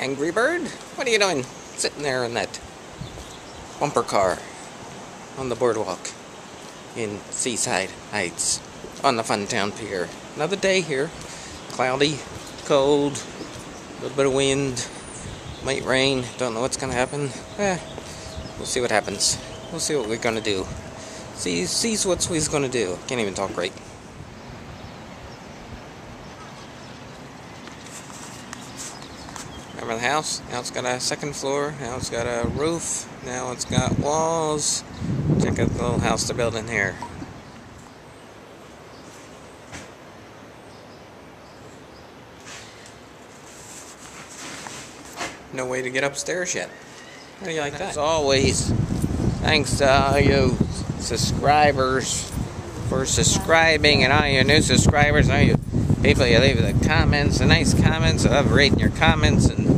Angry Bird? What are you doing? Sitting there in that bumper car on the boardwalk in Seaside Heights on the Funtown Pier. Another day here. Cloudy, cold, a little bit of wind, might rain. Don't know what's going to happen. We'll see what happens. We'll see what we're going to do. See what we're going to do. Can't even talk right. Remember the house? Now it's got a second floor. Now it's got a roof. Now it's got walls. Check out the little house they're building here. No way to get upstairs yet. How do you like that? As always, thanks to all you subscribers for subscribing, and all you new subscribers, all you people you leave the comments, the nice comments. I love reading your comments. And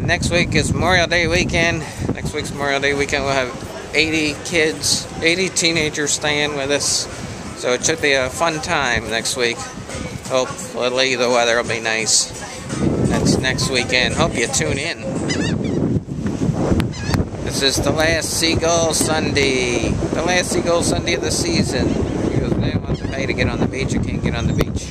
next week is Memorial Day weekend. Next week's Memorial Day weekend. We'll have 80 kids, 80 teenagers staying with us. So it should be a fun time next week. Hopefully the weather will be nice. That's next weekend. Hope you tune in. This is the last Seagull Sunday. The last Seagull Sunday of the season. Because they want to pay to get on the beach. You can't get on the beach.